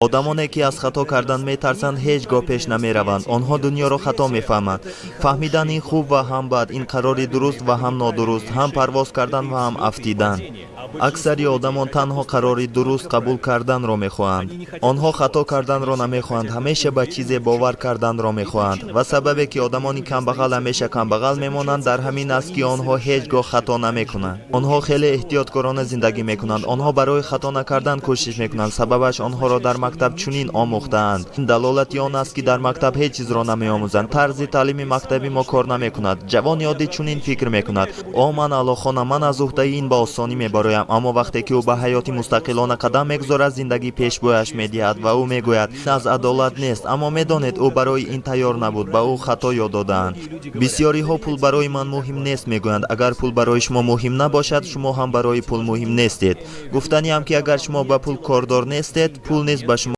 одамоне ки аз хато кардан метарсанд ҳеҷ гоҳ пеш намераванд. онҳо дунёро хато мефаҳманд. фаҳмидан ин хуб ва ҳам бад, ин қарори дуруст ва ҳам нодуруст, ҳам парвоз кардан ва ҳам афтидан. аксари одамон танҳо қарори дуруст қабул карданро мехоҳанд. онҳо хато карданро намехоҳанд, ҳамеша ба чизе бовар карданро мехоҳанд. ва сабабе ки одамони камбағал ҳамеша камбағал мемонанд, дар ҳамин аст ки онҳо ҳеҷ гоҳ хато намекунанд. онҳо хеле эҳтиёткорона зиндагӣ мекунанд. онҳо барои хато накардан кӯшиш мекунанд. сабабаш онҳоро дар мактаб чунин омӯхтаанд. ин далолати он аст ки дар мактаб ҳеҷ чизро намеомӯзанд. тарзи таълими мактаби мо кор намекунад. ҷавони оддӣ чунин фикр мекунад: о ман алохона, ман аз уҳдаи ин ба осонӣ мебароям. аммо вақте ки ӯ ба ҳаёти мустақилона қадам мегузорад, зиндагӣ пешбояш медиҳад ва ӯ мегӯяд: ин аз адолат нест. аммо медонед, ӯ барои ин тайёр набуд, ба ӯ хато ёд додаанд. бисёриҳо пул барои ман муҳим нест мегӯянд. агар пул барои шумо муҳим набошад, шумо ҳам барои пул муҳим нестед. гуфтаниам ки агар шумо ба пул кордор нестед, пул низ ба шумо